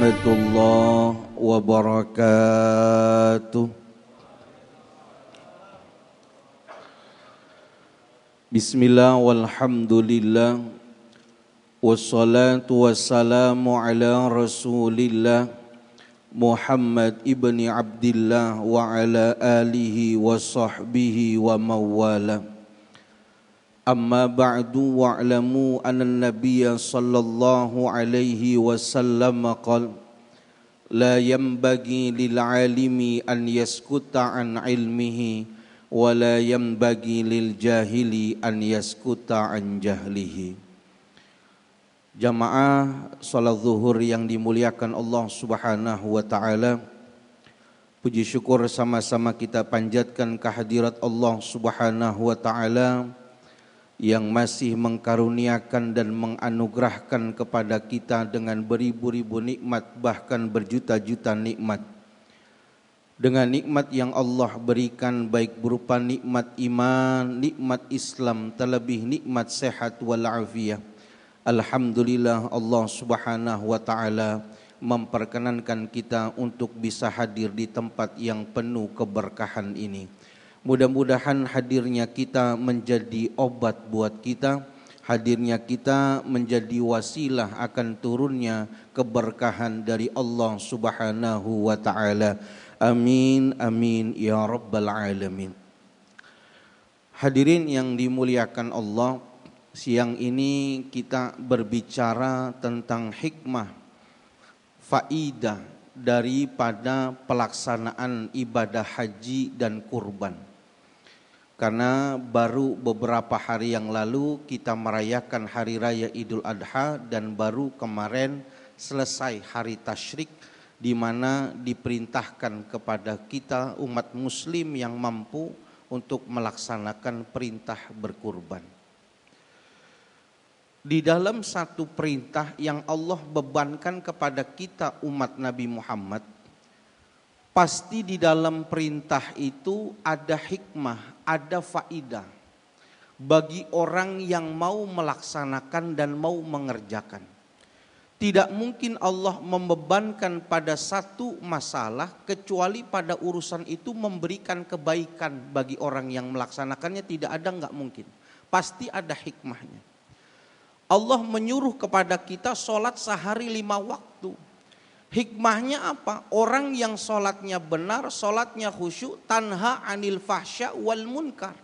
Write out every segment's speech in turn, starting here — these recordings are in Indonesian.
warahmatullahi wabarakatuh. Bismillah walhamdulillah wassalatu wassalamu ala rasulillah Muhammad ibni Abdillah wa ala alihi wa sahbihi wa mawala. Amma ba'du wa'lamu anna nabiyya sallallahu alaihi wasallam qala la yanbaghi lil alimi an yaskuta an ilmihi wa la yanbaghi lil jahili an yaskuta an jahlihi. Jamaah salat zuhur yang dimuliakan Allah Subhanahu wa taala, puji syukur sama-sama kita panjatkan kehadirat Allah Subhanahu wa taala yang masih mengkaruniakan dan menganugerahkan kepada kita dengan beribu-ribu nikmat, bahkan berjuta-juta nikmat. Dengan nikmat yang Allah berikan, baik berupa nikmat iman, nikmat Islam, terlebih nikmat sehat walafiat. Alhamdulillah Allah Subhanahu wa taala memperkenankan kita untuk bisa hadir di tempat yang penuh keberkahan ini. Mudah-mudahan hadirnya kita menjadi obat buat kita, hadirnya kita menjadi wasilah akan turunnya keberkahan dari Allah Subhanahu wa taala. Amin amin ya rabbal alamin. Hadirin yang dimuliakan Allah, siang ini kita berbicara tentang hikmah, faidah daripada pelaksanaan ibadah haji dan kurban. Karena baru beberapa hari yang lalu kita merayakan hari raya Idul Adha dan baru kemarin selesai hari tasyrik, di mana diperintahkan kepada kita umat muslim yang mampu untuk melaksanakan perintah berkurban. Di dalam satu perintah yang Allah bebankan kepada kita umat Nabi Muhammad, pasti di dalam perintah itu ada hikmah, ada faidah bagi orang yang mau melaksanakan dan mau mengerjakan. Tidak mungkin Allah membebankan pada satu masalah kecuali pada urusan itu memberikan kebaikan bagi orang yang melaksanakannya. Tidak ada, enggak mungkin. Pasti ada hikmahnya. Allah menyuruh kepada kita sholat sehari 5 waktu. Hikmahnya apa? Orang yang sholatnya benar, sholatnya khusyuk, tanha anil fahsya wal munkar.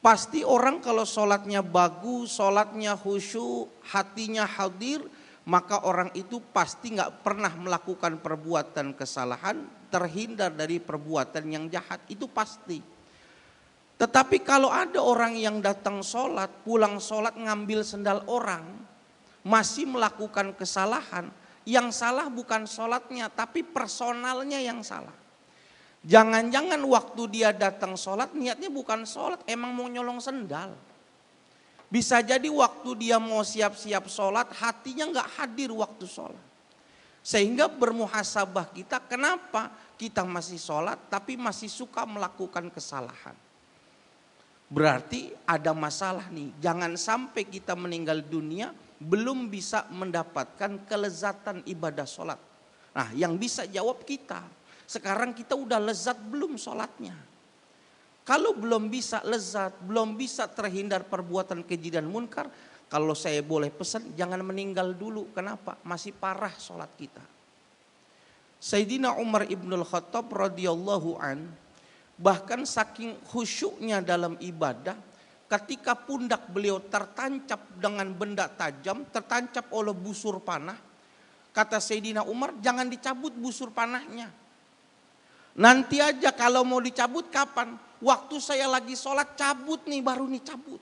Pasti orang kalau sholatnya bagus, sholatnya khusyuk, hatinya hadir, maka orang itu pasti gak pernah melakukan perbuatan kesalahan, terhindar dari perbuatan yang jahat, itu pasti. Tetapi kalau ada orang yang datang sholat, pulang sholat ngambil sendal orang, masih melakukan kesalahan, yang salah bukan sholatnya tapi personalnya yang salah. Jangan-jangan waktu dia datang sholat niatnya bukan sholat, emang mau nyolong sendal. Bisa jadi waktu dia mau siap-siap sholat hatinya gak hadir waktu sholat. Sehingga bermuhasabah kita, kenapa kita masih sholat tapi masih suka melakukan kesalahan. Berarti ada masalah nih, jangan sampai kita meninggal dunia belum bisa mendapatkan kelezatan ibadah sholat. Nah yang bisa jawab kita, sekarang kita udah lezat belum sholatnya? Kalau belum bisa lezat, belum bisa terhindar perbuatan keji dan munkar, kalau saya boleh pesan jangan meninggal dulu. Kenapa? Masih parah sholat kita. Sayyidina Umar ibnul Khattab radhiyallahu an, bahkan saking khusyuknya dalam ibadah, ketika pundak beliau tertancap dengan benda tajam, tertancap oleh busur panah, kata Sayyidina Umar, jangan dicabut busur panahnya. Nanti aja kalau mau dicabut kapan? Waktu saya lagi sholat cabut nih, baru nih cabut.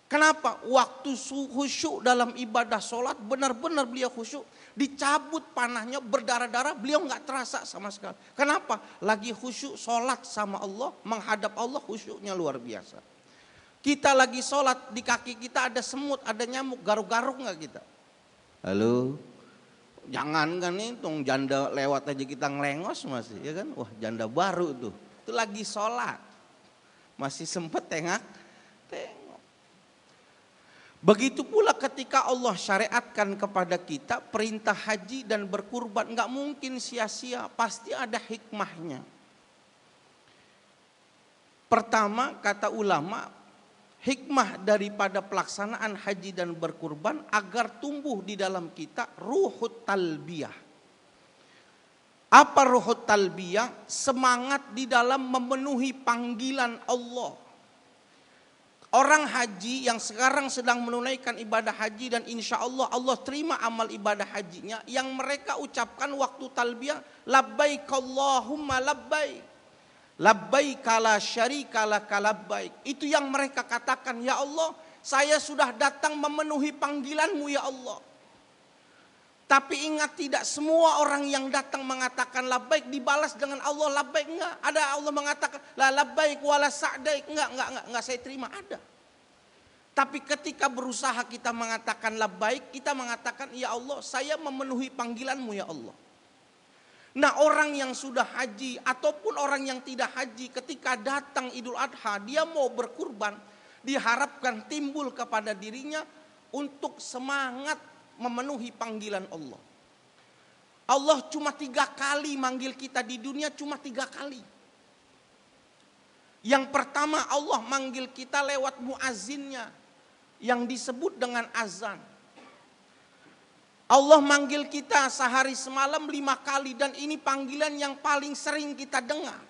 Kenapa? Waktu khusyuk dalam ibadah sholat, benar-benar beliau khusyuk. Dicabut panahnya berdarah-darah, beliau gak terasa sama sekali. Kenapa? Lagi khusyuk sholat sama Allah, menghadap Allah, khusyuknya luar biasa. Kita lagi sholat, di kaki kita ada semut, ada nyamuk, garuk-garuk gak kita? Halo? Jangan kan itu, janda lewat aja kita ngelengos masih, ya kan? Wah janda baru tuh, itu lagi sholat. Masih sempet tengok. Begitu pula ketika Allah syariatkan kepada kita perintah haji dan berkurban, nggak mungkin sia-sia, pasti ada hikmahnya. Pertama, kata ulama, hikmah daripada pelaksanaan haji dan berkurban agar tumbuh di dalam kita ruhut talbiyah. Apa ruhut talbiyah? Semangat di dalam memenuhi panggilan Allah. Orang haji yang sekarang sedang menunaikan ibadah haji dan insya Allah Allah terima amal ibadah hajinya, yang mereka ucapkan waktu talbiyah, labbaik Allahumma labbaik, labbaik la syarika laka labbaik. Itu yang mereka katakan, ya Allah, saya sudah datang memenuhi panggilanmu ya Allah. Tapi ingat, tidak semua orang yang datang mengatakan labbaik dibalas dengan Allah labbaik, enggak. Ada Allah mengatakan la labbaik wala sa'daik, enggak saya terima, ada. Tapi ketika berusaha kita mengatakan labbaik, kita mengatakan ya Allah, saya memenuhi panggilanmu ya Allah. Nah, orang yang sudah haji ataupun orang yang tidak haji, ketika datang Idul Adha dia mau berkurban, diharapkan timbul kepada dirinya untuk semangat memenuhi panggilan Allah. Allah cuma 3 kali manggil kita di dunia, cuma 3 kali. Yang pertama, Allah manggil kita lewat muazzinnya yang disebut dengan azan. Allah manggil kita sehari semalam 5 kali, dan ini panggilan yang paling sering kita dengar.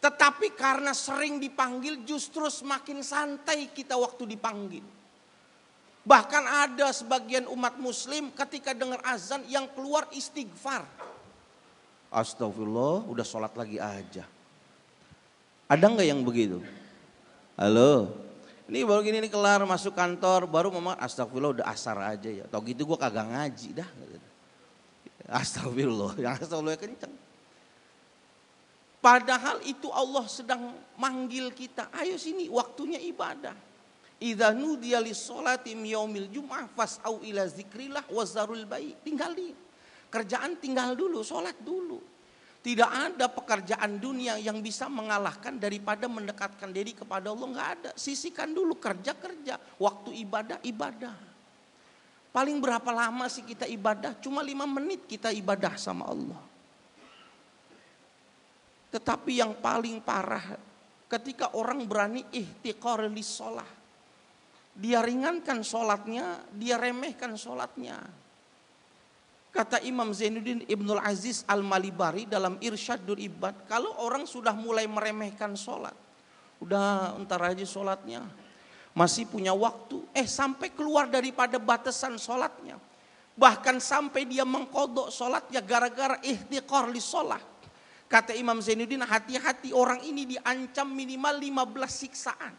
Tetapi karena sering dipanggil, justru semakin santai kita waktu dipanggil. Bahkan ada sebagian umat muslim ketika dengar azan yang keluar istighfar. Astagfirullah, udah sholat lagi aja. Ada nggak yang begitu? Halo, ini baru gini nih kelar masuk kantor, baru mama astagfirullah udah asar aja ya. Tau gitu gue kagak ngaji dah. Astagfirullah, yang astagfirullah kenceng. Padahal itu Allah sedang manggil kita, ayo sini waktunya ibadah. Idza nudiya lis-sholati yaumil jum'ah fas'au ila zikrillah wazarul bai'. Tinggalin. Kerjaan tinggal dulu, sholat dulu. Tidak ada pekerjaan dunia yang bisa mengalahkan daripada mendekatkan diri kepada Allah, enggak ada. Sisihkan dulu kerja-kerja, waktu ibadah. Paling berapa lama sih kita ibadah? Cuma 5 menit kita ibadah sama Allah. Tetapi yang paling parah ketika orang berani ihtiqar lis-shalah. Dia ringankan sholatnya, dia remehkan sholatnya. Kata Imam Zainuddin Ibnul Aziz Al-Malibari dalam Irsyadul Ibad, kalau orang sudah mulai meremehkan sholat, udah entar aja sholatnya, masih punya waktu, sampai keluar daripada batasan sholatnya, bahkan sampai dia mengkodok sholatnya gara-gara ihtiqar li sholat. Kata Imam Zainuddin, hati-hati, orang ini diancam minimal 15 siksaan.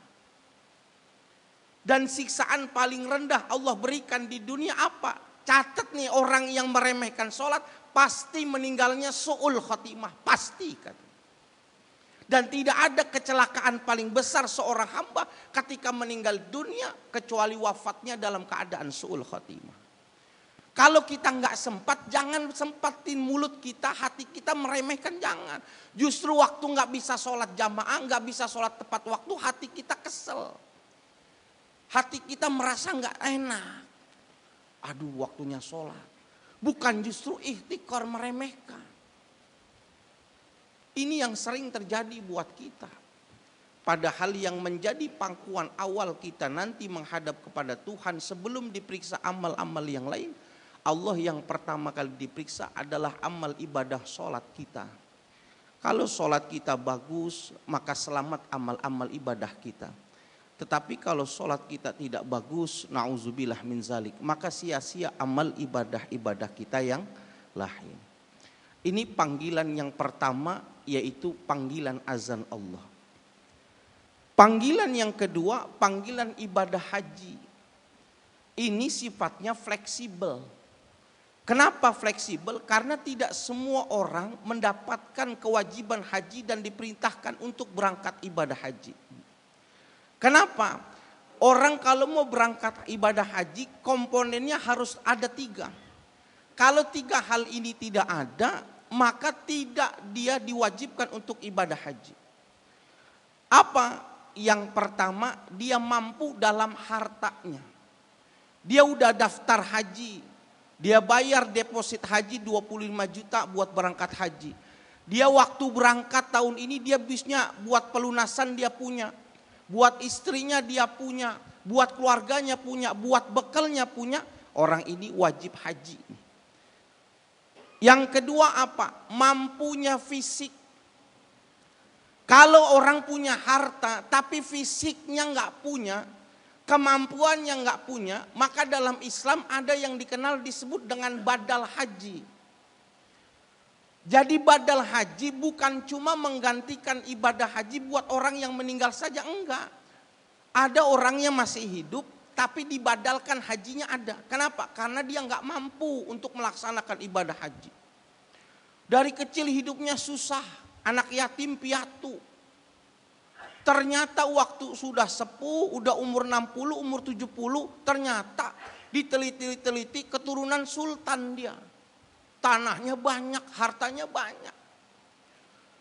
Dan siksaan paling rendah Allah berikan di dunia apa? Catat nih, orang yang meremehkan sholat pasti meninggalnya su'ul khotimah, pasti kan. Dan tidak ada kecelakaan paling besar seorang hamba ketika meninggal dunia kecuali wafatnya dalam keadaan su'ul khotimah. Kalau kita nggak sempat, jangan sempatin mulut kita, hati kita meremehkan, jangan. Justru waktu nggak bisa sholat jamaah, nggak bisa sholat tepat waktu, hati kita kesel. Hati kita merasa nggak enak. Aduh, waktunya sholat. Bukan justru ihtikar, meremehkan. Ini yang sering terjadi buat kita. Padahal yang menjadi pangkuan awal kita nanti menghadap kepada Tuhan sebelum diperiksa amal-amal yang lain, Allah yang pertama kali diperiksa adalah amal ibadah sholat kita. Kalau sholat kita bagus, maka selamat amal-amal ibadah kita. Tetapi kalau sholat kita tidak bagus, na'udzubillah min zalik, maka sia-sia amal ibadah-ibadah kita yang lain. Ini panggilan yang pertama, yaitu panggilan azan Allah. Panggilan yang kedua, panggilan ibadah haji. Ini sifatnya fleksibel. Kenapa fleksibel? Karena tidak semua orang mendapatkan kewajiban haji dan diperintahkan untuk berangkat ibadah haji. Kenapa? Orang kalau mau berangkat ibadah haji, komponennya harus ada 3. Kalau 3 hal ini tidak ada, maka tidak dia diwajibkan untuk ibadah haji. Apa? Yang pertama, dia mampu dalam hartanya. Dia udah daftar haji. Dia bayar deposit haji 25 juta buat berangkat haji. Dia waktu berangkat tahun ini dia bisnya buat pelunasan dia punya. Buat istrinya dia punya. Buat keluarganya punya. Buat bekalnya punya. Orang ini wajib haji. Yang kedua apa? Mampunya fisik. Kalau orang punya harta tapi fisiknya nggak punya, kemampuannya nggak punya, maka dalam Islam ada yang dikenal disebut dengan badal haji. Jadi badal haji bukan cuma menggantikan ibadah haji buat orang yang meninggal saja, enggak. Ada orangnya masih hidup tapi dibadalkan hajinya ada. Kenapa? Karena dia nggak mampu untuk melaksanakan ibadah haji. Dari kecil hidupnya susah. Anak yatim piatu. Ternyata waktu sudah sepuh, udah umur 60, umur 70, ternyata diteliti-teliti keturunan sultan dia. Tanahnya banyak, hartanya banyak.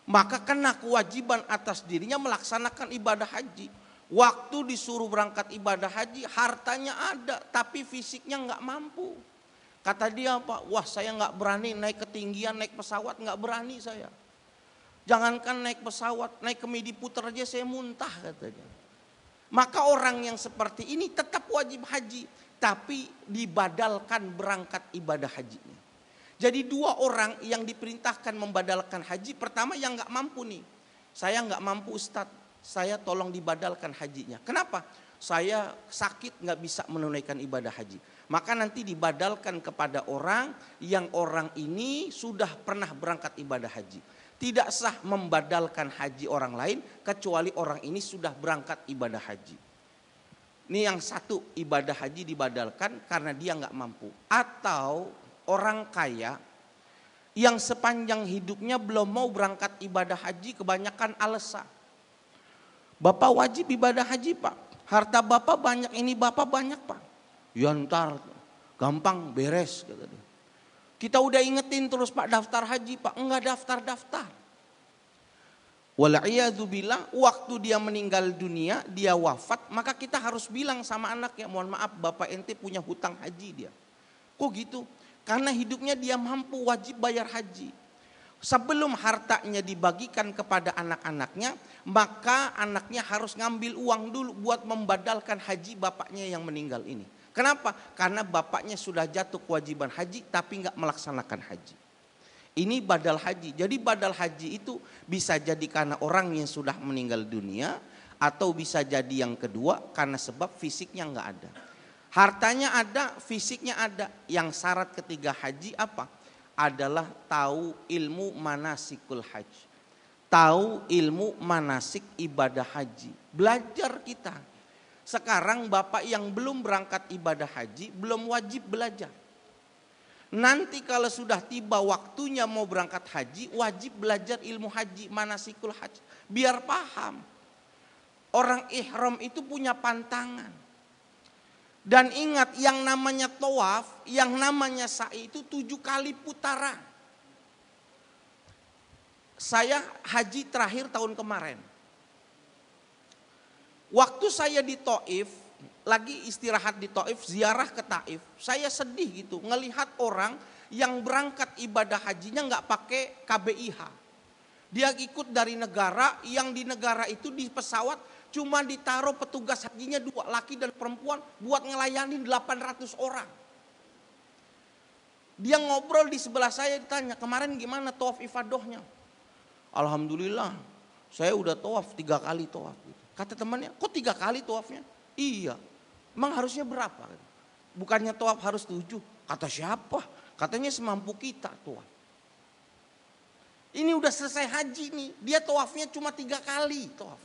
Maka kena kewajiban atas dirinya melaksanakan ibadah haji. Waktu disuruh berangkat ibadah haji, hartanya ada, tapi fisiknya nggak mampu. Kata dia, Pak, wah saya nggak berani naik ketinggian, naik pesawat nggak berani saya. Jangankan naik pesawat, naik ke Midi Puter aja saya muntah katanya. Maka orang yang seperti ini tetap wajib haji, tapi dibadalkan berangkat ibadah hajinya. Jadi dua orang yang diperintahkan membadalkan haji, pertama yang nggak mampu nih, saya nggak mampu Ustadz, saya tolong dibadalkan hajinya. Kenapa? Saya sakit nggak bisa menunaikan ibadah haji. Maka nanti dibadalkan kepada orang yang orang ini sudah pernah berangkat ibadah haji. Tidak sah membadalkan haji orang lain kecuali orang ini sudah berangkat ibadah haji. Ini yang satu, ibadah haji dibadalkan karena dia nggak mampu. Atau orang kaya yang sepanjang hidupnya belum mau berangkat ibadah haji, kebanyakan alasan. Bapak wajib ibadah haji Pak, harta Bapak banyak, ini Bapak banyak Pak. Ya ntar gampang beres kata dia. Kita udah ingetin terus Pak daftar haji Pak, enggak daftar-daftar. Wal'iyadzubillah, waktu dia meninggal dunia, dia wafat, maka kita harus bilang sama anaknya, mohon maaf Bapak ente punya hutang haji dia. Kok gitu? Karena hidupnya dia mampu wajib bayar haji. Sebelum hartanya dibagikan kepada anak-anaknya, maka anaknya harus ngambil uang dulu buat membadalkan haji bapaknya yang meninggal ini. Kenapa? Karena bapaknya sudah jatuh kewajiban haji tapi nggak melaksanakan haji. Ini badal haji. Jadi badal haji itu bisa jadi karena orang yang sudah meninggal dunia, atau bisa jadi yang kedua karena sebab fisiknya nggak ada. Hartanya ada, fisiknya ada. Yang syarat ketiga haji apa? Adalah tahu ilmu manasikul haji. Tahu ilmu manasik ibadah haji. Belajar kita. Sekarang bapak yang belum berangkat ibadah haji belum wajib belajar. Nanti kalau sudah tiba waktunya mau berangkat haji, wajib belajar ilmu haji, manasikul haji. Biar paham. Orang ihram itu punya pantangan. Dan ingat yang namanya tawaf, yang namanya sa'i itu 7 kali putaran. Saya haji terakhir tahun kemarin. Waktu saya di Taif, lagi istirahat di Taif, ziarah ke Taif, saya sedih gitu ngelihat orang yang berangkat ibadah hajinya nggak pakai KBIH. Dia ikut dari negara yang di negara itu di pesawat cuma ditaruh petugas hajinya 2, laki dan perempuan buat ngelayani 800 orang. Dia ngobrol di sebelah saya, ditanya kemarin gimana tawaf ifadohnya. Alhamdulillah saya udah tawaf 3 kali tawaf. Kata temannya, kok 3 kali tawafnya? Iya. Emang harusnya berapa? Bukannya tawaf harus 7. Kata siapa? Katanya semampu kita tawaf. Ini udah selesai haji nih. Dia tawafnya cuma 3 kali tawaf.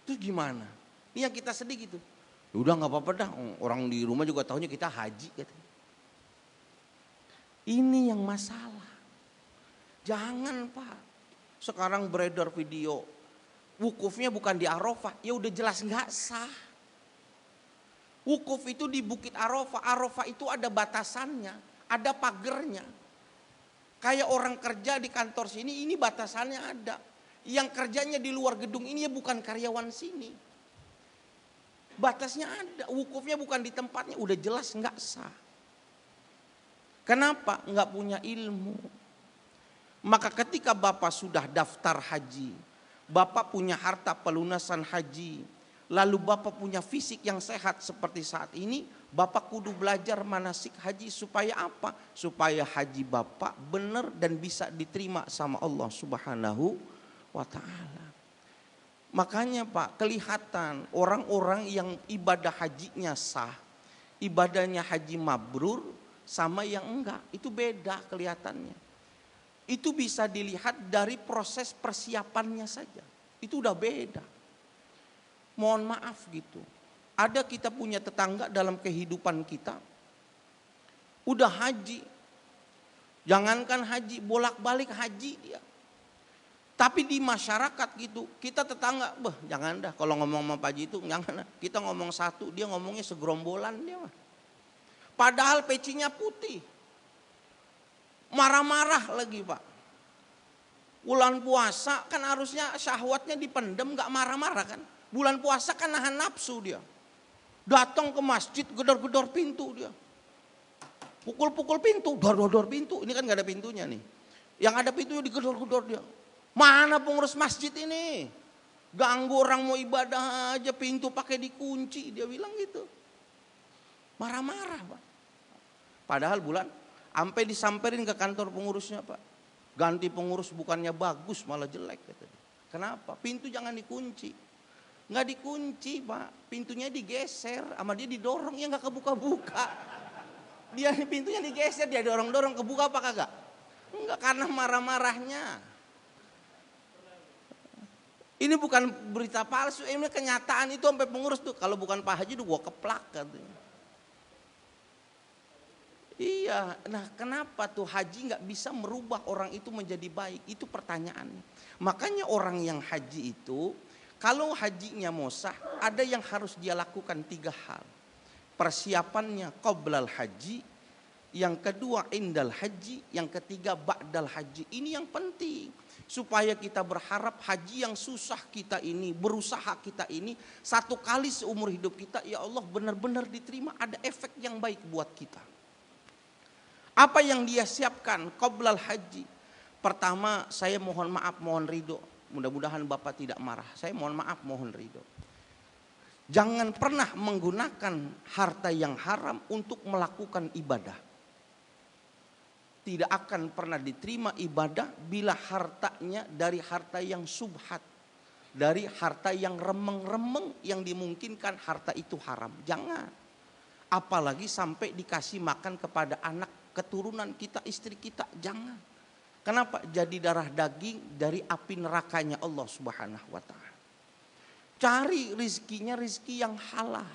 Terus gimana? Ini yang kita sedih gitu. Ya udah nggak apa-apa dah. Orang di rumah juga tahunya kita haji. Katanya. Ini yang masalah. Jangan Pak. Sekarang beredar video. Wukufnya bukan di Arafah, ya udah jelas nggak sah. Wukuf itu di Bukit Arafah, Arafah itu ada batasannya, ada pagernya. Kayak orang kerja di kantor sini, ini batasannya ada. yang kerjanya di luar gedung ini ya bukan karyawan sini. Batasnya ada, wukufnya bukan di tempatnya, udah jelas nggak sah. Kenapa? Nggak punya ilmu. Maka ketika Bapak sudah daftar haji, Bapak punya harta pelunasan haji, lalu Bapak punya fisik yang sehat seperti saat ini, Bapak kudu belajar manasik haji supaya apa? Supaya haji Bapak benar dan bisa diterima sama Allah Subhanahu wa ta'ala. Makanya Pak, kelihatan orang-orang yang ibadah hajinya sah, ibadahnya haji mabrur sama yang enggak, itu beda kelihatannya. Itu bisa dilihat dari proses persiapannya saja. Itu udah beda. Mohon maaf gitu. Ada kita punya tetangga dalam kehidupan kita, udah haji. Jangankan haji, bolak-balik haji dia. Tapi di masyarakat gitu, kita tetangga, jangan dah kalau ngomong sama Pak Haji itu, jangan dah. Kita ngomong satu, dia ngomongnya segerombolan dia mah. Padahal pecinya putih. Marah-marah lagi Pak. Bulan puasa kan harusnya syahwatnya dipendem, gak marah-marah kan. Bulan puasa kan nahan nafsu dia. Datang ke masjid, gedor-gedor pintu dia. Pukul-pukul pintu, dor-dor pintu. Ini kan gak ada pintunya nih. Yang ada pintunya digedor-gedor dia. Mana pengurus masjid ini? Ganggu orang mau ibadah aja, pintu pakai dikunci. Dia bilang gitu. Marah-marah Pak. Padahal bulan, sampai disamperin ke kantor pengurusnya Pak. Ganti pengurus bukannya bagus malah jelek. Kenapa? Pintu jangan dikunci. Nggak dikunci Pak. Pintunya digeser, sama dia didorong, ya nggak kebuka-buka. Dia pintunya digeser, dia dorong-dorong, kebuka apa kagak? Enggak, karena marah-marahnya. Ini bukan berita palsu, ini kenyataan. Itu sampai pengurus tuh, kalau bukan Pak Haji tuh gua keplak katanya. Iya, nah kenapa tuh haji nggak bisa merubah orang itu menjadi baik? Itu pertanyaannya. Makanya orang yang haji itu, kalau hajinya mau sah, ada yang harus dia lakukan 3 hal. Persiapannya qoblal haji, yang kedua indal haji, yang ketiga ba'dal haji. Ini yang penting. Supaya kita berharap haji yang susah kita ini, berusaha kita ini, 1 kali seumur hidup kita, ya Allah benar-benar diterima, ada efek yang baik buat kita. Apa yang dia siapkan qoblal haji? Pertama, saya mohon maaf, mohon ridho. Mudah-mudahan Bapak tidak marah. Saya mohon maaf, mohon ridho. Jangan pernah menggunakan harta yang haram untuk melakukan ibadah. Tidak akan pernah diterima ibadah bila hartanya dari harta yang subhat. Dari harta yang remeng-remeng yang dimungkinkan harta itu haram. Jangan. Apalagi sampai dikasih makan kepada anak keturunan kita, istri kita, jangan. Kenapa? Jadi darah daging dari api nerakanya Allah Subhanahu wa ta'ala. Cari rizkinya rizki yang halal.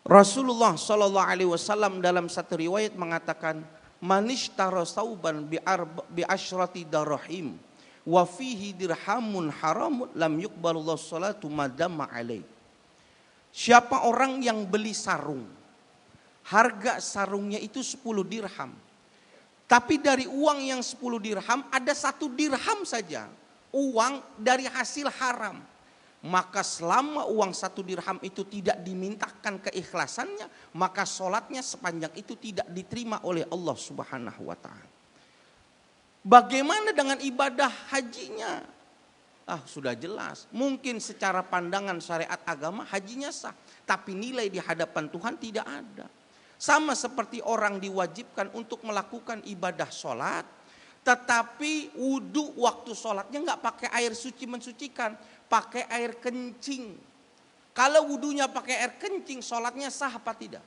Rasulullah sallallahu alaihi wasallam dalam satu riwayat mengatakan, manishtara sauban bi asyrati darahim wa fihi dirhamun haramun lam yuqbalullahu salatu madama alaih. Siapa orang yang beli sarung, harga sarungnya itu 10 dirham. Tapi dari uang yang 10 dirham ada 1 dirham saja. Uang dari hasil haram. Maka selama uang 1 dirham itu tidak dimintakan keikhlasannya, maka sholatnya sepanjang itu tidak diterima oleh Allah Subhanahu wa ta'ala. Bagaimana dengan ibadah hajinya? Sudah jelas. Mungkin secara pandangan syariat agama hajinya sah. Tapi nilai di hadapan Tuhan tidak ada. Sama seperti orang diwajibkan untuk melakukan ibadah sholat, tetapi wudhu waktu sholatnya nggak pakai air suci mensucikan, pakai air kencing. Kalau wudhunya pakai air kencing, sholatnya sah apa tidak?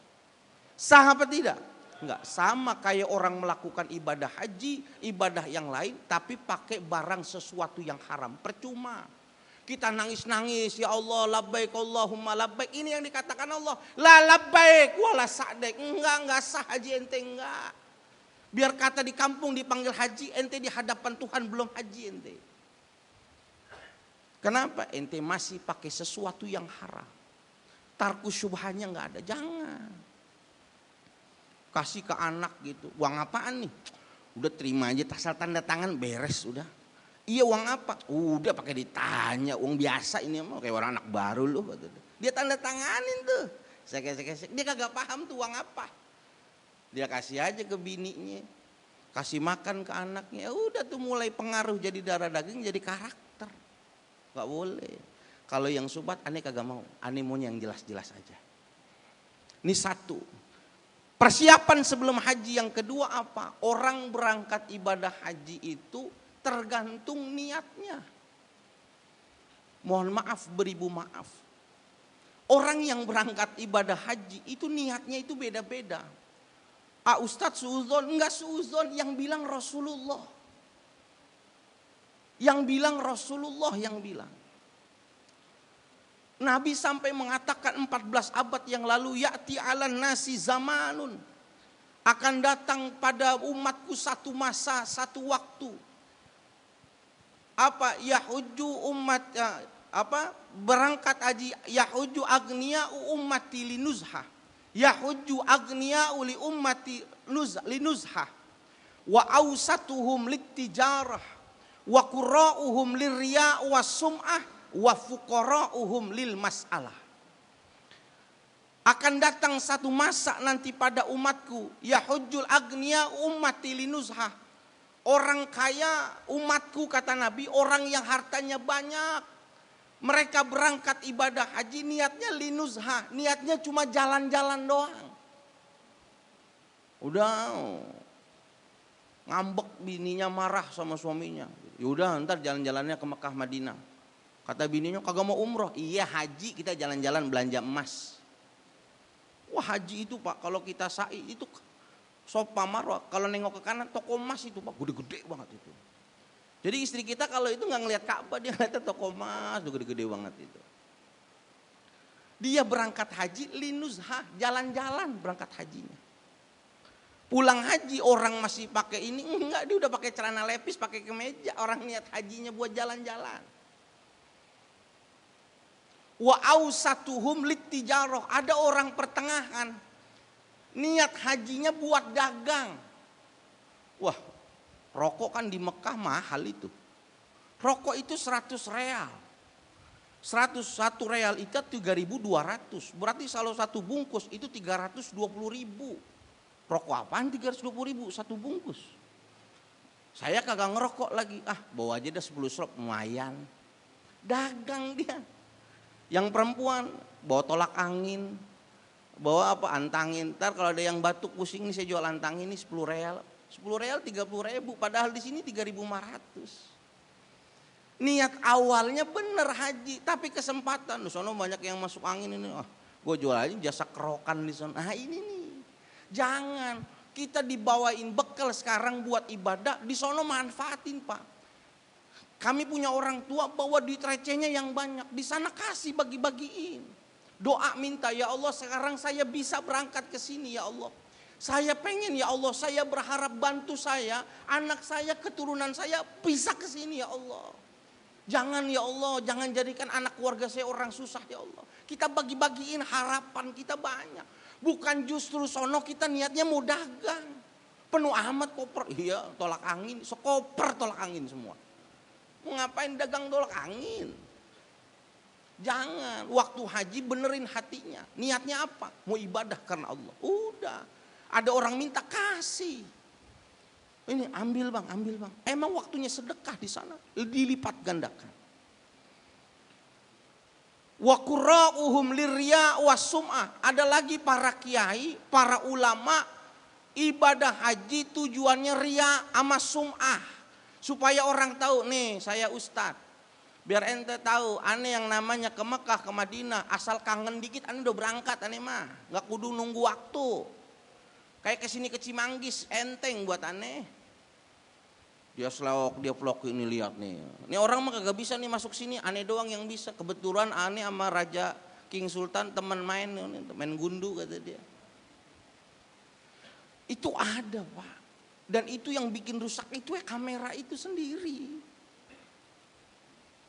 Sah apa tidak? Enggak, sama kayak orang melakukan ibadah haji, ibadah yang lain, tapi pakai barang sesuatu yang haram, percuma. Kita nangis-nangis, ya Allah labbaik Allahumma labbaik. Ini yang dikatakan Allah, la labbaik wala sa'daik. Enggak sah haji ente, enggak. Biar kata di kampung dipanggil haji, ente di hadapan Tuhan belum haji ente. Kenapa? Ente masih pakai sesuatu yang haram. Tarku syubhanya enggak ada, jangan. Kasih ke anak gitu, uang apaan nih? Udah terima aja, asal tanda tangan beres udah. Iya, uang apa? Udah pakai ditanya, uang biasa ini mah kayak orang anak baru loh. Dia tanda tanganin tuh. Sek. Dia kagak paham tuh uang apa. Dia kasih aja ke bininya. Kasih makan ke anaknya. Udah tuh mulai pengaruh jadi darah daging, jadi karakter. Gak boleh. Kalau yang subat aneh kagak mau. Aneh maunya yang jelas-jelas aja. Ini satu. Persiapan sebelum haji yang kedua apa? Orang berangkat ibadah haji itu tergantung niatnya. Mohon maaf, beribu maaf. Orang yang berangkat ibadah haji itu niatnya itu beda-beda. Ustadz suuzon, enggak suuzon, yang bilang Rasulullah. Yang bilang Rasulullah yang bilang. Nabi sampai mengatakan 14 abad yang lalu, ya'ti 'alan nasi zamanun. Akan datang pada umatku satu masa, satu waktu. Apa? Yahujju umat, berangkat haji, yahujju aghniya'u ummati linuzha. Yahujju aghniya'u li ummati linuzha. Wa awsatuhum littijarah. Wa qurra'uhum lirriya' was sum'ah. Wa fuqara'uhum lil mas'alah. Akan datang satu masa nanti pada umatku, yahujjul agniya ummati linuzha. Orang kaya umatku, kata Nabi, orang yang hartanya banyak. Mereka berangkat ibadah haji niatnya linuzha, niatnya cuma jalan-jalan doang. Udah ngambek bininya, marah sama suaminya. Yaudah ntar jalan-jalannya ke Mekah Madinah. Kata bininya, kagak mau umroh. Iya, haji kita jalan-jalan belanja emas. Wah, haji itu Pak, kalau kita sa'i itu Sofa Marwah, kalau nengok ke kanan toko emas itu Pak, gede-gede banget itu. Jadi istri kita kalau itu nggak ngelihat Ka'bah, dia ngeliatnya toko emas, gede-gede banget itu. Dia berangkat haji linuzha, jalan-jalan berangkat hajinya. Pulang haji orang masih pakai ini, enggak, dia udah pakai celana lepis, pakai kemeja. Orang niat hajinya buat jalan-jalan. Wa awsatuhum littijarah. Ada orang pertengahan niat hajinya buat dagang. Wah, rokok kan di Mekah mahal itu. Rokok itu 100 real. 101 real itu 3.200. Berarti kalau satu bungkus itu 320.000. Rokok apaan 320.000 satu bungkus? Saya kagak ngerokok lagi. Bawa aja dah 10 slop, lumayan. Dagang dia. Yang perempuan bawa tolak angin, bawa antangin. Ntar kalau ada yang batuk pusing nih, saya jual antangin ini 10 real. 10 real 30.000, padahal di sini 3.500. Niat awalnya bener haji, tapi kesempatan. Di sana banyak yang masuk angin ini. Gue jual aja jasa kerokan di sana. Ini nih. Jangan kita dibawain bekal sekarang buat ibadah, di sana manfaatin Pak. Kami punya orang tua bawa duit recehnya yang banyak. Di sana kasih, bagi-bagiin. Doa minta, ya Allah sekarang saya bisa berangkat ke sini ya Allah. Saya pengen ya Allah, saya berharap bantu saya, anak saya, keturunan saya bisa ke sini ya Allah. Jangan ya Allah, jangan jadikan anak keluarga saya orang susah ya Allah. Kita bagi-bagiin harapan kita banyak. Bukan justru sono kita niatnya mau dagang. Penuh amat koper, iya tolak angin, sekoper tolak angin semua. Mau ngapain dagang tolak angin? Jangan. Waktu haji benerin hatinya. Niatnya apa? Mau ibadah karena Allah. Udah. Ada orang minta, kasih. Ini ambil bang, ambil bang. Emang waktunya sedekah di sana. Dilipat gandakan. Wa qurra'uhum lirriya was sum'ah. Ada lagi para kiai, para ulama, ibadah haji tujuannya riya sama sum'ah. Supaya orang tahu, nih saya ustad. Biar ente tahu, aneh yang namanya ke Mekah, ke Madinah, asal kangen dikit aneh udah berangkat aneh mah. Gak kudu nunggu waktu. Kayak kesini ke Cimanggis, enteng buat aneh. Dia selawak, dia vlog ini lihat nih. Ini orang mah kagak bisa nih masuk sini, aneh doang yang bisa. Kebetulan aneh sama Raja King Sultan teman main gundu kata dia. Itu ada Pak. Dan itu yang bikin rusak itu kamera itu sendiri.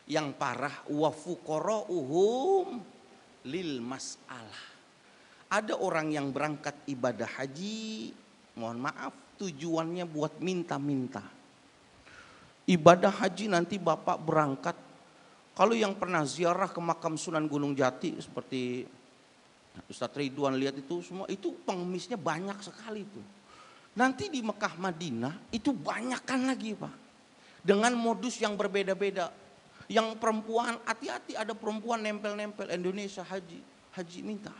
Yang parah wa fuqara'uhum lil mas'alah. Ada orang yang berangkat ibadah haji, mohon maaf, tujuannya buat minta-minta. Ibadah haji nanti Bapak berangkat. Kalau yang pernah ziarah ke makam Sunan Gunung Jati seperti Ustadz Ridwan lihat itu semua, itu pengemisnya banyak sekali tuh. Nanti di Mekah Madinah itu banyakkan lagi Pak. Dengan modus yang berbeda-beda. Yang perempuan, hati-hati ada perempuan nempel-nempel Indonesia haji minta.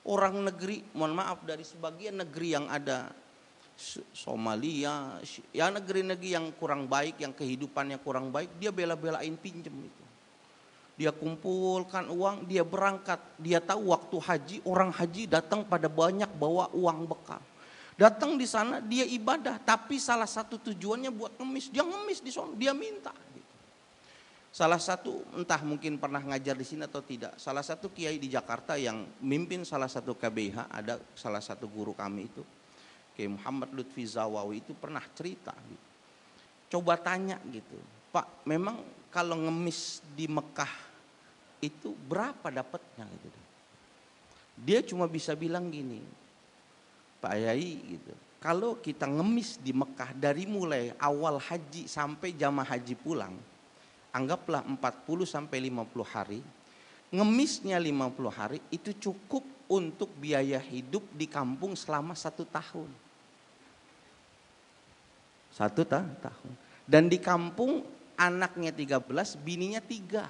Orang negeri, mohon maaf dari sebagian negeri yang ada Somalia, ya negeri-negeri yang kurang baik, yang kehidupannya kurang baik, dia bela-belain pinjem itu. Dia kumpulkan uang, dia berangkat. Dia tahu waktu haji, orang haji datang pada banyak bawa uang bekal. Datang di sana dia ibadah, tapi salah satu tujuannya buat ngemis. Dia ngemis di sana, dia minta. Gitu. Salah satu, entah mungkin pernah ngajar di sini atau tidak. Salah satu kiai di Jakarta yang mimpin salah satu KBH, ada salah satu guru kami itu, Kiai Muhammad Lutfi Zawawi itu pernah cerita. Gitu. Coba tanya gitu, Pak, memang kalau ngemis di Mekah itu berapa dapatnya gitu. Dia cuma bisa bilang gini, Pak Yai gitu, kalau kita ngemis di Mekah dari mulai awal haji sampai jamaah haji pulang, anggaplah 40 sampai 50 hari, ngemisnya 50 hari itu cukup untuk biaya hidup di kampung selama 1 tahun. 1 tahun. Dan di kampung anaknya 13, bininya 3.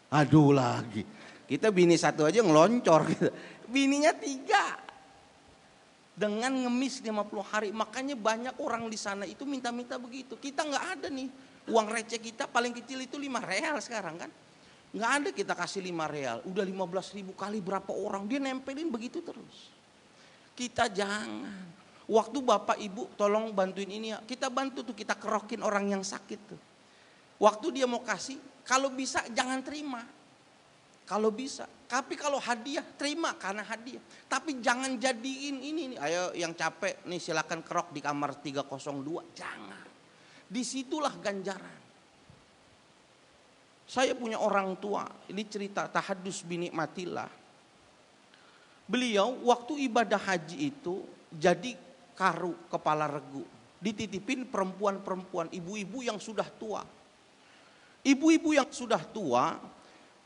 Aduh lagi. Kita bini 1 aja ngeloncor gitu. Bininya 3. Dengan ngemis 50 hari. Makanya banyak orang di sana itu minta-minta begitu. Kita nggak ada nih. Uang receh kita paling kecil itu 5 real sekarang kan. Nggak ada kita kasih 5 real. Udah 15.000 kali berapa orang. Dia nempelin begitu terus. Kita jangan. Waktu Bapak Ibu tolong bantuin ini ya. Kita bantu tuh, kita kerokin orang yang sakit tuh. Waktu dia mau kasih, kalau bisa jangan terima. Kalau bisa. Tapi kalau hadiah, terima karena hadiah. Tapi jangan jadiin ini. Ayo yang capek nih silakan kerok di kamar 302. Jangan. Disitulah ganjaran. Saya punya orang tua, ini cerita tahadus binikmatillah. Beliau waktu ibadah haji itu jadi karu kepala regu. Dititipin perempuan-perempuan, ibu-ibu yang sudah tua. Ibu-ibu yang sudah tua,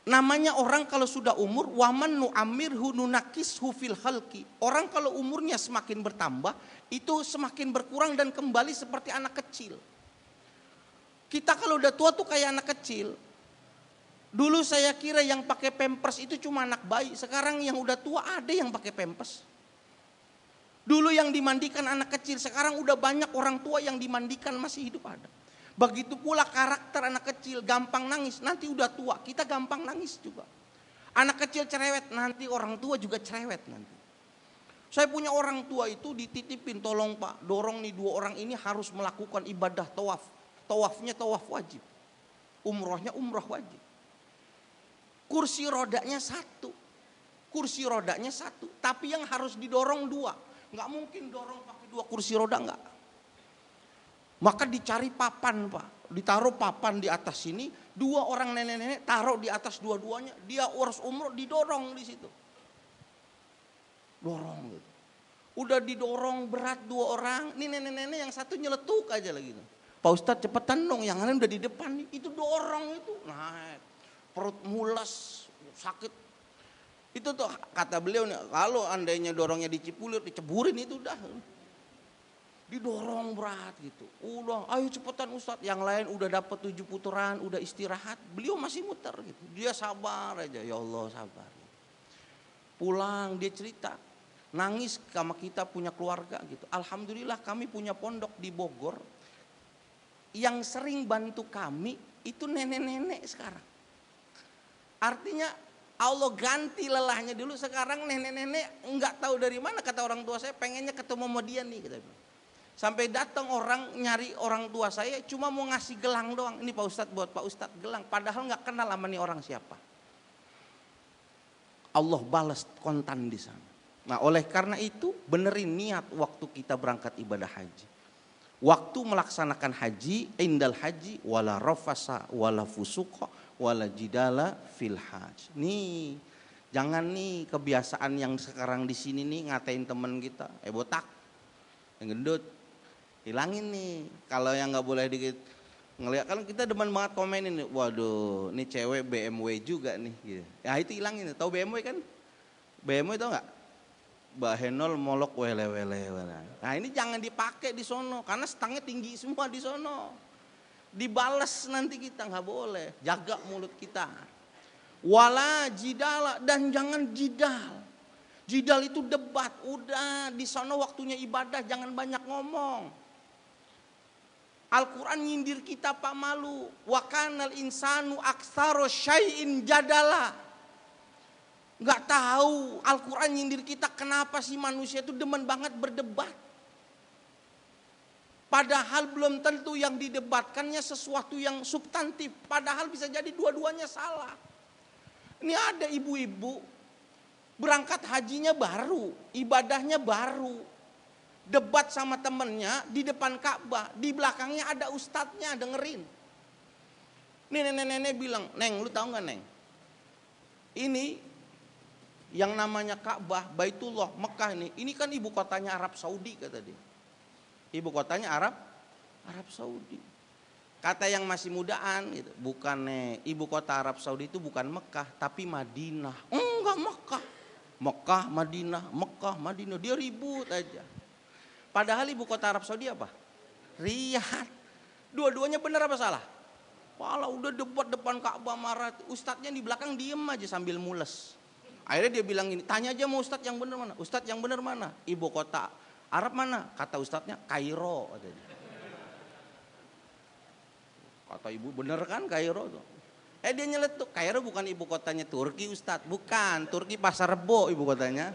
namanya orang kalau sudah umur, waman nu'amirhu nunakishu fil khalqi. Orang kalau umurnya semakin bertambah, itu semakin berkurang dan kembali seperti anak kecil. Kita kalau udah tua tuh kayak anak kecil. Dulu saya kira yang pakai pampers itu cuma anak bayi. Sekarang yang udah tua ada yang pakai pampers. Dulu yang dimandikan anak kecil, sekarang udah banyak orang tua yang dimandikan masih hidup ada. Begitu pula karakter anak kecil, gampang nangis, nanti udah tua kita gampang nangis juga. Anak kecil cerewet, nanti orang tua juga cerewet nanti. Saya punya orang tua itu dititipin, tolong Pak, dorong nih 2 orang ini harus melakukan ibadah tawaf. Tawafnya tawaf wajib, umrohnya umroh wajib. Kursi rodanya 1, tapi yang harus didorong 2. Nggak mungkin dorong pakai 2 kursi roda, enggak. Maka dicari papan Pak, ditaruh papan di atas sini, 2 orang nenek-nenek taruh di atas dua-duanya, dia urus umroh didorong di situ. Dorong gitu. Udah didorong berat 2 orang, ini nenek-nenek yang satu nyeletuk aja lagi. Pak Ustadz cepetan dong, yang lain udah di depan nih, itu dorong itu naik. Perut mules, sakit. Itu tuh kata beliau nih, kalau andainya dorongnya di Cipulir, diceburin itu udah. Didorong berat gitu. Udah, ayo cepetan Ustadz. Yang lain udah dapat 7 putaran, udah istirahat. Beliau masih muter gitu. Dia sabar aja, ya Allah sabar. Pulang dia cerita, nangis sama kita punya keluarga gitu. Alhamdulillah kami punya pondok di Bogor. Yang sering bantu kami itu nenek-nenek sekarang. Artinya Allah ganti lelahnya dulu, sekarang nenek-nenek enggak tahu dari mana, kata orang tua saya pengennya ketemu sama dia nih gitu. Sampai datang orang nyari orang tua saya cuma mau ngasih gelang doang. Ini Pak Ustadz, buat Pak Ustadz gelang, padahal enggak kenal sama nih orang siapa. Allah balas kontan di sana. Nah, oleh karena itu benerin niat waktu kita berangkat ibadah haji. Waktu melaksanakan haji, indal haji wala rafasa wala fusuqa wala jidala fil hajj. Nih, jangan nih kebiasaan yang sekarang di sini nih ngatain teman kita, botak, yang gendut. Hilangin nih. Kalau yang nggak boleh dikit ngeliat kan kita demen banget komenin, waduh, ini cewek BMW juga nih. Gitu. Ya itu hilangin. Tahu BMW kan? BMW tau nggak? Bahenol molok wele. Nah ini jangan dipakai di sono karena stangnya tinggi semua di sono. Dibales nanti kita nggak boleh. Jaga mulut kita. Wala jidala, dan jangan jidal. Jidal itu debat. Udah di sono waktunya ibadah, jangan banyak ngomong. Al-Quran nyindir kita Pak malu. Wa kanal insanu aktsara syai'in jadala. Gak tahu Al-Quran nyindir kita kenapa sih manusia itu demen banget berdebat. Padahal belum tentu yang didebatkannya sesuatu yang substantif. Padahal bisa jadi dua-duanya salah. Ini ada ibu-ibu berangkat hajinya baru, ibadahnya baru. Debat sama temennya di depan Ka'bah, di belakangnya ada ustadznya dengerin. Nih nenek-nenek bilang, Neng lu tahu gak Neng? Ini yang namanya Ka'bah, Baitullah, Mekah ini kan ibu kotanya Arab Saudi kata dia. Ibu kotanya Arab Saudi. Kata yang masih mudaan gitu, bukannya ibu kota Arab Saudi itu bukan Mekah tapi Madinah. Enggak Mekah, Madinah, dia ribut aja. Padahal ibu kota Arab Saudi apa? Riyadh. Dua-duanya benar apa salah? Pala udah debat depan Ka'bah marah, ustadznya di belakang diem aja sambil mules. Akhirnya dia bilang gini, tanya aja mau ustadz yang benar mana? Ustadz yang benar mana? Ibu kota Arab mana? Kata ustadznya Kairo katanya. Kata ibu bener kan Kairo tuh. Dia nyeletuk, Kairo bukan ibu kotanya Turki ustadz, bukan. Turki Pasar Rebo ibu kotanya.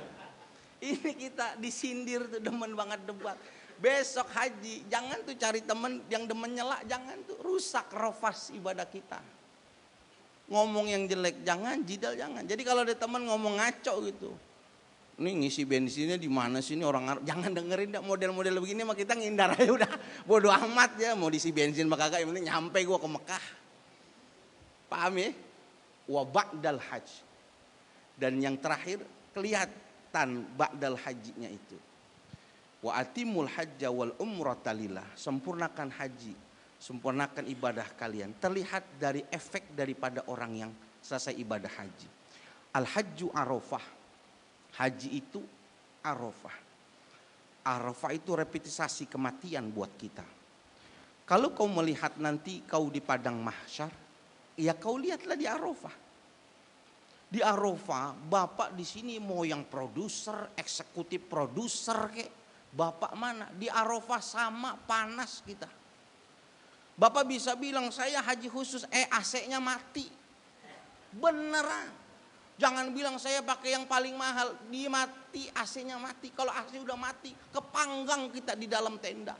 Ini kita disindir tuh demen banget debat. Besok haji jangan tuh cari temen yang demen nyela, jangan tuh rusak rofas ibadah kita. Ngomong yang jelek jangan, jidal jangan. Jadi kalau ada temen ngomong ngaco gitu, ini ngisi bensinnya di mana sih ini orang Arab, jangan dengerin dah model-model begini mah kita ngindar aja udah. Bodoh amat ya mau diisi bensin mah kagak, yang penting nyampe gua ke Mekah. Paham ya? Wa ba'dal hajj. Dan yang terakhir kelihatan ba'dal hajinya itu. Wa atimul hajja wal umrata lillah. Sempurnakan haji, sempurnakan ibadah kalian. Terlihat dari efek daripada orang yang selesai ibadah haji. Al-hajju arafah. Haji itu arafah. Arafah itu repetitisasi kematian buat kita. Kalau kau melihat nanti kau di padang mahsyar, ya kau lihatlah di arafah. Di arafah, bapak di sini mau yang produser, eksekutif produser kek, bapak mana? Di arafah sama panas kita. Bapak bisa bilang saya haji khusus, AC-nya mati. Beneran. Jangan bilang saya pakai yang paling mahal, dia mati, AC-nya mati. Kalau AC udah mati, kepanggang kita di dalam tenda.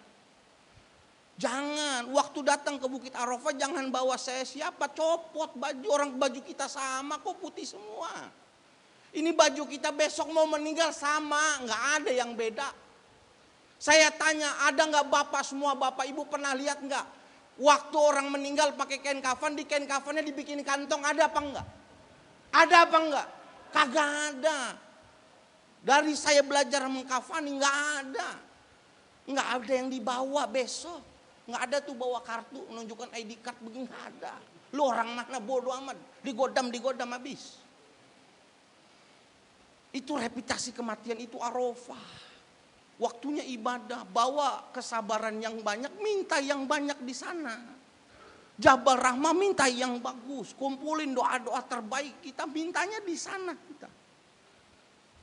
Jangan, waktu datang ke Bukit Arafah jangan bawa saya siapa, copot baju, orang baju kita sama kok putih semua. Ini baju kita besok mau meninggal sama, nggak ada yang beda. Saya tanya, ada nggak bapak semua bapak ibu pernah lihat nggak? Waktu orang meninggal pakai kain kafan, di kain kafannya dibikin kantong, ada apa enggak? Ada apa enggak? Kagak ada. Dari saya belajar mengkafani enggak ada. Enggak ada yang dibawa besok. Enggak ada tuh bawa kartu menunjukkan ID card begini, enggak ada. Lu orang mana bodoh amat. Digodam habis. Itu reputasi kematian, itu arafah. Waktunya ibadah, bawa kesabaran yang banyak, minta yang banyak di sana. Jabal Rahmah minta yang bagus, kumpulin doa-doa terbaik kita, mintanya di sana kita.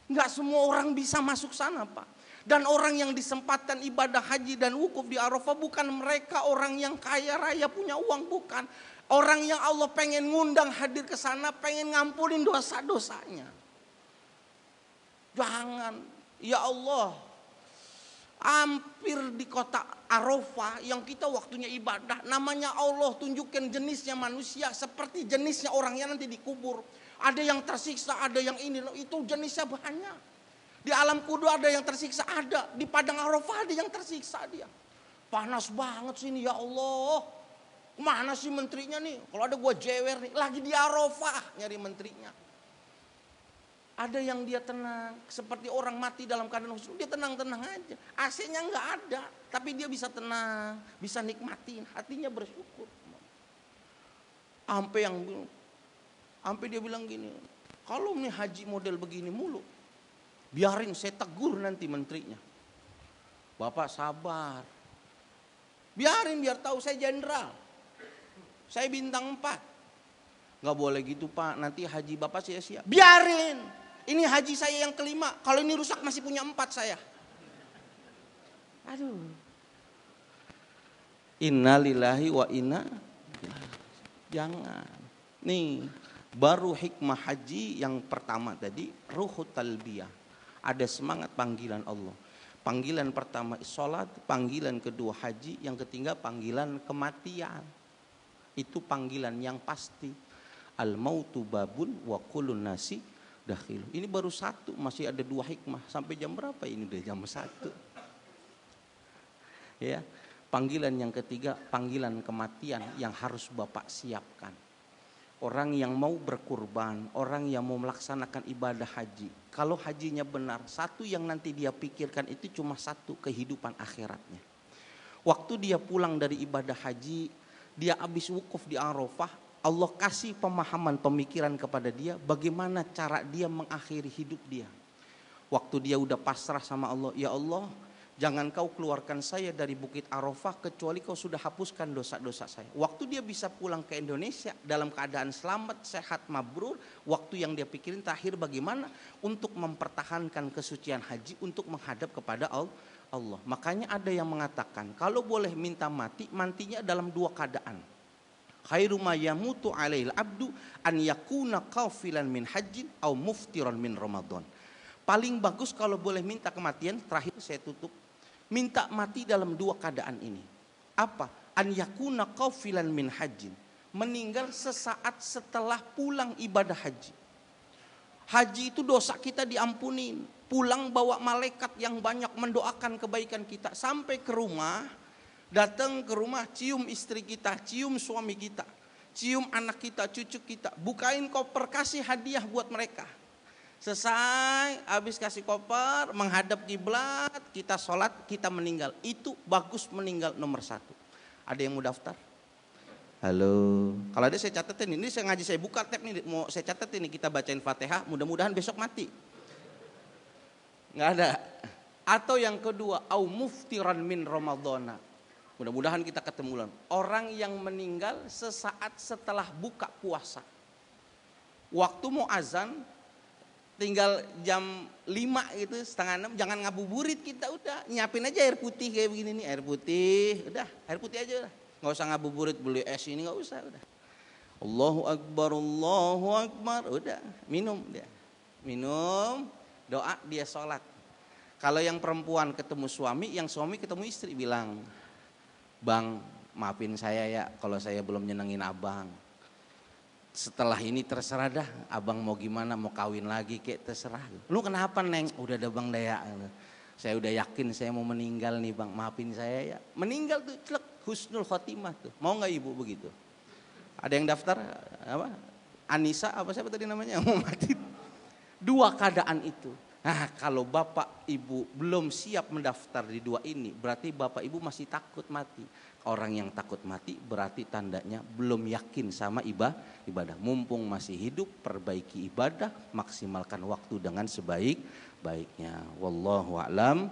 Enggak semua orang bisa masuk sana Pak. Dan orang yang disempatkan ibadah haji dan wukuf di Arafah bukan mereka orang yang kaya raya punya uang, bukan. Orang yang Allah pengen ngundang hadir ke sana, pengen ngampunin dosa-dosanya. Jangan, ya Allah. Hampir di kota Arafah yang kita waktunya ibadah, namanya Allah tunjukkan jenisnya manusia seperti jenisnya orangnya nanti dikubur. Ada yang tersiksa, ada yang ini, itu jenisnya banyak. Di alam kudu ada yang tersiksa, ada. Di padang Arafah ada yang tersiksa dia. Panas banget sini ya Allah. Mana sih menterinya nih? Kalau ada gua jewer nih, lagi di Arafah nyari menterinya. Ada yang dia tenang, seperti orang mati dalam keadaan khusyuk, dia tenang-tenang aja. AC-nya nggak ada, tapi dia bisa tenang, bisa nikmatin, hatinya bersyukur. Sampai dia bilang gini, kalau nih haji model begini mulu, biarin saya tegur nanti menterinya. Bapak sabar, biarin biar tahu saya jenderal, saya bintang 4. Nggak boleh gitu Pak, nanti haji Bapak sia-sia. Biarin. Ini haji saya yang kelima. Kalau ini rusak masih punya 4 saya. Aduh. Innalillahi wa inna. Jangan. Nih, baru hikmah haji yang pertama tadi, ruhut talbiyah. Ada semangat panggilan Allah. Panggilan pertama sholat, panggilan kedua haji, yang ketiga panggilan kematian. Itu panggilan yang pasti. Al-mautu babun wa kullun nasi dakhilu. Ini baru 1, masih ada 2 hikmah. Sampai jam berapa ini? Udah jam 1. Ya, panggilan yang ketiga, panggilan kematian yang harus Bapak siapkan. Orang yang mau berkurban, orang yang mau melaksanakan ibadah haji, kalau hajinya benar, satu yang nanti dia pikirkan itu cuma satu, kehidupan akhiratnya. Waktu dia pulang dari ibadah haji, dia habis wukuf di Arafah, Allah kasih pemahaman, pemikiran kepada dia bagaimana cara dia mengakhiri hidup dia. Waktu dia udah pasrah sama Allah, ya Allah, jangan kau keluarkan saya dari Bukit Arafah kecuali kau sudah hapuskan dosa-dosa saya. Waktu dia bisa pulang ke Indonesia dalam keadaan selamat, sehat, mabrur, waktu yang dia pikirin terakhir bagaimana untuk mempertahankan kesucian haji untuk menghadap kepada Allah. Makanya ada yang mengatakan kalau boleh minta mati, mantinya dalam 2 keadaan. Khairu ma yamutu alaihil abdu an yakuna qafilan min hajjin au muftiran min Ramadan. Paling bagus kalau boleh minta kematian, terakhir saya tutup. Minta mati dalam 2 keadaan ini. Apa? An yakuna qafilan min hajjin. Meninggal sesaat setelah pulang ibadah haji. Haji itu dosa kita diampunin. Pulang bawa malaikat yang banyak mendoakan kebaikan kita. Sampai ke rumah, datang ke rumah, cium istri kita, cium suami kita, cium anak kita, cucu kita, bukain koper, kasih hadiah buat mereka. Selesai, habis kasih koper, menghadap kiblat, kita sholat, kita meninggal. Itu bagus meninggal nomor 1. Ada yang mau daftar? Halo. Kalau ada saya catetin, ini saya ngaji, saya buka tab nih, mau saya catetin nih, kita bacain Fatihah, mudah-mudahan besok mati. Nggak ada. Atau yang kedua, au muftiran min Ramadhana. Mudah-mudahan kita ketemu. Orang yang meninggal sesaat setelah buka puasa. Waktu mau azan, tinggal jam 5 gitu, setengah 6, jangan ngabuburit kita, udah nyiapin aja air putih kayak begini nih, air putih, udah air putih aja, nggak usah ngabuburit beli es ini, nggak usah, udah. Allahu Akbar, udah minum dia, minum, doa, dia sholat. Kalau yang perempuan ketemu suami, yang suami ketemu istri bilang, Bang, maafin saya ya kalau saya belum nyenengin abang. Setelah ini terserah dah, abang mau gimana, mau kawin lagi kayak terserah. Lu kenapa Neng? Udah ada Bang Daya. Saya udah yakin saya mau meninggal nih Bang, maafin saya ya. Meninggal tuh celek, husnul khotimah tuh. Mau gak ibu begitu? Ada yang daftar? Apa? Anissa apa siapa tadi namanya? Mau mati. 2 keadaan itu. Nah, kalau bapak ibu belum siap mendaftar di 2 ini, berarti bapak ibu masih takut mati. Orang yang takut mati berarti tandanya belum yakin sama ibadah. Mumpung masih hidup, perbaiki ibadah, maksimalkan waktu dengan sebaik-baiknya. Wallahu a'lam.